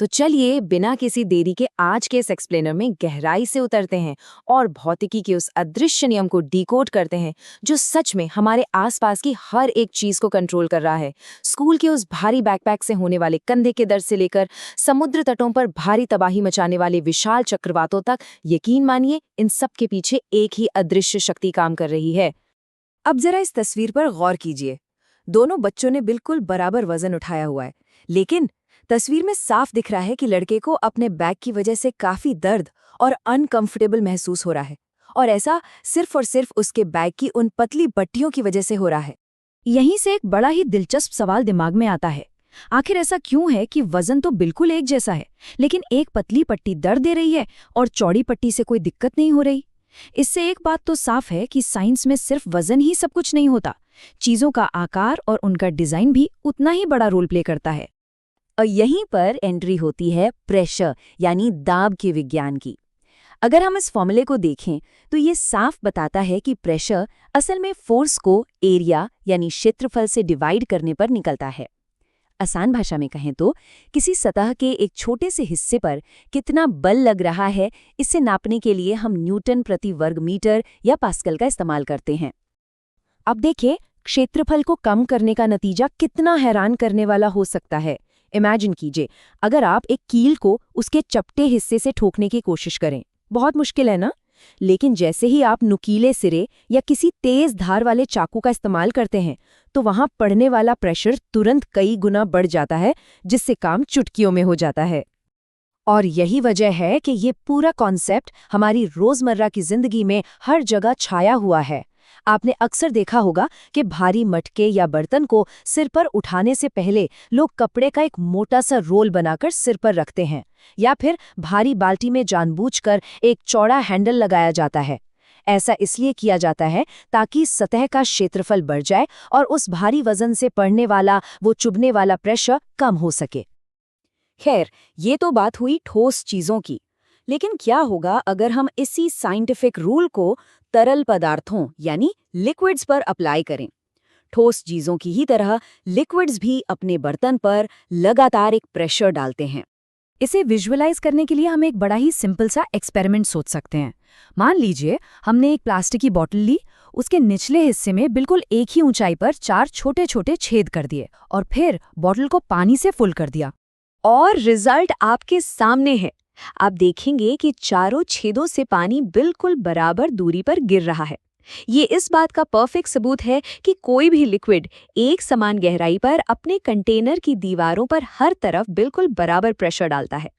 तो चलिए बिना किसी देरी के आज के इस एक्सप्लेनर में गहराई से उतरते हैं और भौतिकी के उस अदृश्य नियम को डिकोड करते हैं जो सच में हमारे आसपास की हर एक चीज को कंट्रोल कर रहा है। स्कूल के उस भारी बैकपैक से होने वाले कंधे के दर्द से लेकर समुद्र तटों पर भारी तबाही मचाने वाले विशाल चक्रवातों तक, यकीन मानिए इन सब के पीछे एक ही अदृश्य शक्ति काम कर रही है। अब जरा इस तस्वीर पर गौर कीजिए। दोनों बच्चों ने बिल्कुल बराबर वजन उठाया हुआ है, लेकिन तस्वीर में साफ दिख रहा है कि लड़के को अपने बैग की वजह से काफी दर्द और अनकंफर्टेबल महसूस हो रहा है, और ऐसा सिर्फ और सिर्फ उसके बैग की उन पतली पट्टियों की वजह से हो रहा है। यहीं से एक बड़ा ही दिलचस्प सवाल दिमाग में आता है, आखिर ऐसा क्यों है कि वजन तो बिल्कुल एक जैसा है, लेकिन एक पतली पट्टी दर्द दे रही है और चौड़ी पट्टी से कोई दिक्कत नहीं हो रही। इससे एक बात तो साफ है कि साइंस में सिर्फ वजन ही सब कुछ नहीं होता, चीजों का आकार और उनका डिजाइन भी उतना ही बड़ा रोल प्ले करता है। और यहीं पर एंट्री होती है प्रेशर यानी दाब के विज्ञान की। अगर हम इस फॉर्मूले को देखें तो ये साफ बताता है कि प्रेशर असल में फोर्स को एरिया यानी क्षेत्रफल से डिवाइड करने पर निकलता है। आसान भाषा में कहें तो किसी सतह के एक छोटे से हिस्से पर कितना बल लग रहा है, इसे नापने के लिए हम न्यूटन प्रति वर्ग मीटर या पास्कल का इस्तेमाल करते हैं। अब देखिए क्षेत्रफल को कम करने का नतीजा कितना हैरान करने वाला हो सकता है। इमेजिन कीजिए, अगर आप एक कील को उसके चपटे हिस्से से ठोकने की कोशिश करें, बहुत मुश्किल है ना? लेकिन जैसे ही आप नुकीले सिरे या किसी तेज धार वाले चाकू का इस्तेमाल करते हैं तो वहां पड़ने वाला प्रेशर तुरंत कई गुना बढ़ जाता है, जिससे काम चुटकियों में हो जाता है। और यही वजह है कि ये पूरा कॉन्सेप्ट हमारी रोजमर्रा की जिंदगी में हर जगह छाया हुआ है। आपने अक्सर देखा होगा कि भारी मटके या बर्तन को सिर पर उठाने से पहले लोग कपड़े का एक मोटा सा रोल बनाकर सिर पर रखते हैं, या फिर भारी बाल्टी में जानबूझकर एक चौड़ा हैंडल लगाया जाता है। ऐसा इसलिए किया जाता है ताकि सतह का क्षेत्रफल बढ़ जाए और उस भारी वजन से पड़ने वाला वो चुभने वाला प्रेशर कम हो सके। खैर, ये तो बात हुई ठोस चीजों की, लेकिन क्या होगा अगर हम इसी साइंटिफिक रूल को तरल पदार्थों यानी लिक्विड्स पर अप्लाई करें? ठोस चीजों की ही तरह लिक्विड्स भी अपने बर्तन पर लगातार एक प्रेशर डालते हैं। इसे विजुअलाइज करने के लिए हम एक बड़ा ही सिंपल सा एक्सपेरिमेंट सोच सकते हैं। मान लीजिए हमने एक प्लास्टिक की बोतल ली, उसके निचले हिस्से में बिल्कुल एक ही ऊंचाई पर 4 छोटे छोटे छेद कर दिए और फिर बोतल को पानी से फुल कर दिया। और रिजल्ट आपके सामने है। आप देखेंगे कि चारों छेदों से पानी बिल्कुल बराबर दूरी पर गिर रहा है। ये इस बात का परफेक्ट सबूत है कि कोई भी लिक्विड एक समान गहराई पर अपने कंटेनर की दीवारों पर हर तरफ बिल्कुल बराबर प्रेशर डालता है।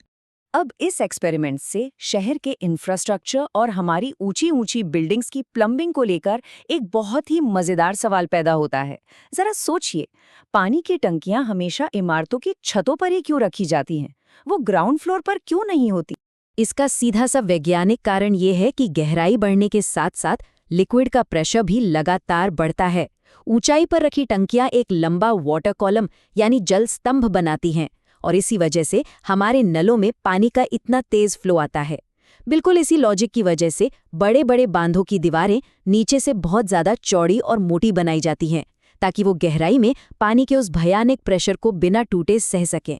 अब इस एक्सपेरिमेंट से शहर के इंफ्रास्ट्रक्चर और हमारी ऊंची ऊंची बिल्डिंग्स की प्लम्बिंग को लेकर एक बहुत ही मजेदार सवाल पैदा होता है। जरा सोचिए, पानी की टंकियां हमेशा इमारतों की छतों पर ही क्यों रखी जाती हैं? वो ग्राउंड फ्लोर पर क्यों नहीं होती? इसका सीधा सा वैज्ञानिक कारण ये है कि गहराई बढ़ने के साथ साथ लिक्विड का प्रेशर भी लगातार बढ़ता है। ऊंचाई पर रखी टंकियां एक लंबा वाटर कॉलम यानी जल स्तंभ बनाती हैं, और इसी वजह से हमारे नलों में पानी का इतना तेज फ्लो आता है। बिल्कुल इसी लॉजिक की वजह से बड़े बड़े बांधों की दीवारें नीचे से बहुत ज्यादा चौड़ी और मोटी बनाई जाती हैं, ताकि वो गहराई में पानी के उस भयानक प्रेशर को बिना टूटे सह सकें।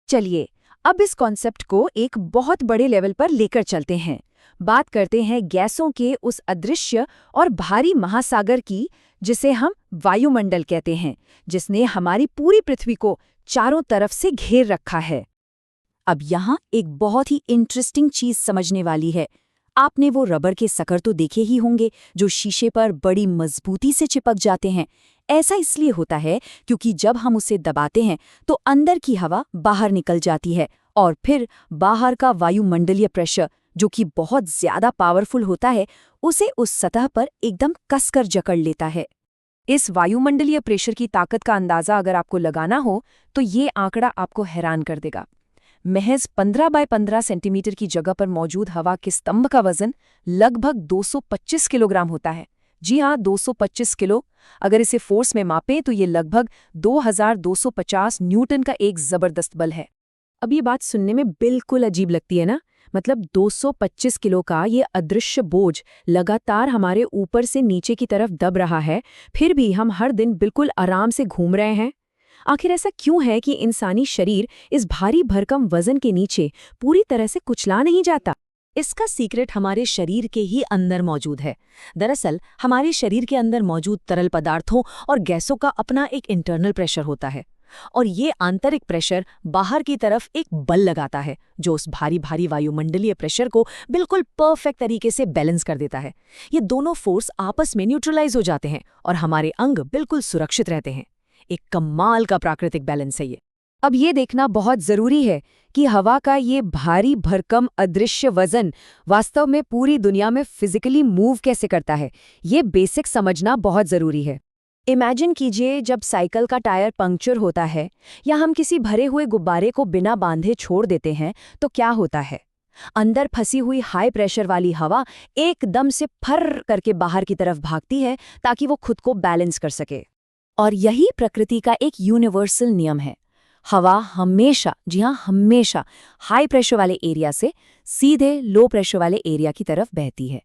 चलिए अब इस कॉन्सेप्ट को एक बहुत बड़े लेवल पर लेकर चलते हैं। बात करते हैं गैसों के उस अदृश्य और भारी महासागर की, जिसे हम वायुमंडल कहते हैं, जिसने हमारी पूरी पृथ्वी को चारों तरफ से घेर रखा है। अब यहाँ एक बहुत ही इंटरेस्टिंग चीज समझने वाली है। आपने वो रबर के सकर तो देखे ही होंगे जो शीशे पर बड़ी मजबूती से चिपक जाते हैं। ऐसा इसलिए होता है क्योंकि जब हम उसे दबाते हैं तो अंदर की हवा बाहर निकल जाती है और फिर बाहर का वायुमंडलीय प्रेशर, जो कि बहुत ज्यादा पावरफुल होता है, उसे उस सतह पर एकदम कसकर जकड़ लेता है। इस वायुमंडलीय प्रेशर की ताकत का अंदाजा अगर आपको लगाना हो तो ये आंकड़ा आपको हैरान कर देगा। महज 15 बाय 15 सेंटीमीटर की जगह पर मौजूद हवा के स्तंभ का वजन लगभग 225 किलोग्राम होता है। जी हाँ, 225 किलो। अगर इसे फोर्स में मापें तो ये लगभग 2250 न्यूटन का एक जबरदस्त बल है। अब ये बात सुनने में बिल्कुल अजीब लगती है ना? मतलब 225 किलो का ये अदृश्य बोझ लगातार हमारे ऊपर से नीचे की तरफ दब रहा है, फिर भी हम हर दिन बिल्कुल आराम से घूम रहे हैं। आखिर ऐसा क्यों है कि इंसानी शरीर इस भारी भरकम वजन के नीचे पूरी तरह से कुचला नहीं जाता? इसका सीक्रेट हमारे शरीर के ही अंदर मौजूद है। दरअसल हमारे शरीर के अंदर मौजूद तरल पदार्थों और गैसों का अपना एक इंटरनल प्रेशर होता है, और ये आंतरिक प्रेशर बाहर की तरफ एक बल लगाता है जो उस भारी भारी वायुमंडलीय प्रेशर को बिल्कुल परफेक्ट तरीके से बैलेंस कर देता है। ये दोनों फोर्स आपस में न्यूट्रलाइज हो जाते हैं और हमारे अंग बिल्कुल सुरक्षित रहते हैं। एक कमाल का प्राकृतिक बैलेंस है ये। अब ये देखना बहुत जरूरी है कि हवा का ये भारी भरकम अदृश्य वजन वास्तव में पूरी दुनिया में फिजिकली मूव कैसे करता है, ये बेसिक समझना बहुत जरूरी है। इमेजिन कीजिए, जब साइकिल का टायर पंक्चर होता है या हम किसी भरे हुए गुब्बारे को बिना बांधे छोड़ देते हैं तो क्या होता है? अंदर फंसी हुई हाई प्रेशर वाली हवा एकदम से फर करके बाहर की तरफ भागती है ताकि वो खुद को बैलेंस कर सके। और यही प्रकृति का एक यूनिवर्सल नियम है। हवा हमेशा, जी हाँ हमेशा, हाई प्रेशर वाले एरिया से सीधे लो प्रेशर वाले एरिया की तरफ बहती है।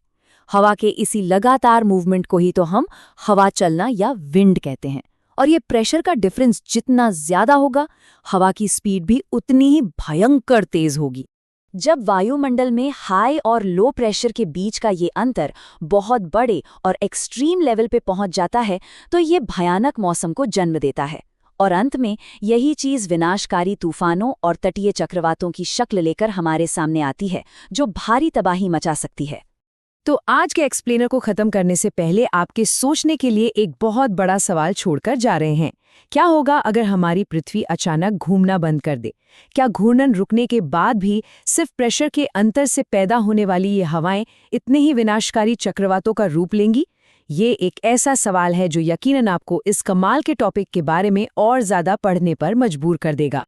हवा के इसी लगातार मूवमेंट को ही तो हम हवा चलना या विंड कहते हैं। और ये प्रेशर का डिफरेंस जितना ज्यादा होगा, हवा की स्पीड भी उतनी ही भयंकर तेज होगी। जब वायुमंडल में हाई और लो प्रेशर के बीच का ये अंतर बहुत बड़े और एक्सट्रीम लेवल पे पहुंच जाता है तो ये भयानक मौसम को जन्म देता है, और अंत में यही चीज विनाशकारी तूफानों और तटीय चक्रवातों की शक्ल लेकर हमारे सामने आती है, जो भारी तबाही मचा सकती है। तो आज के एक्सप्लेनर को खत्म करने से पहले आपके सोचने के लिए एक बहुत बड़ा सवाल छोड़कर जा रहे हैं। क्या होगा अगर हमारी पृथ्वी अचानक घूमना बंद कर दे? क्या घूर्णन रुकने के बाद भी सिर्फ प्रेशर के अंतर से पैदा होने वाली ये हवाएं इतने ही विनाशकारी चक्रवातों का रूप लेंगी? ये एक ऐसा सवाल है जो यकीनन आपको इस कमाल के टॉपिक के बारे में और ज्यादा पढ़ने पर मजबूर कर देगा।